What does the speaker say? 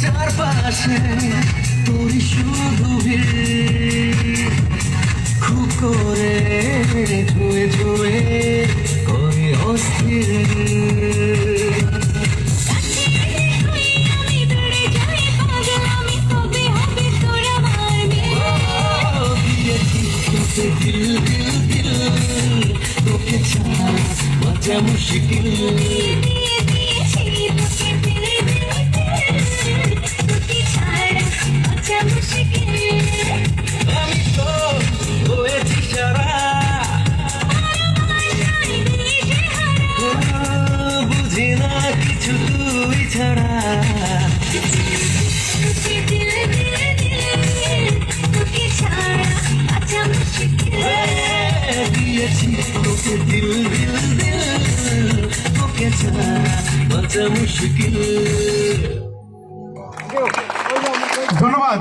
চারপাশে তোরই শুধু ভিড়, খুব করে ধুয়ে ধুয়ে করে অস্থির। दिल दिल दिल তোকে ছাড়া বাঁচা মুশকিল। আমি তো হয়েছি সারা, বুঝি না কিছু তুই ছাড়া। দিয়েছি তোকে দিল দিল দিল, তোকে ছাড়া বাঁচা মুশকিল।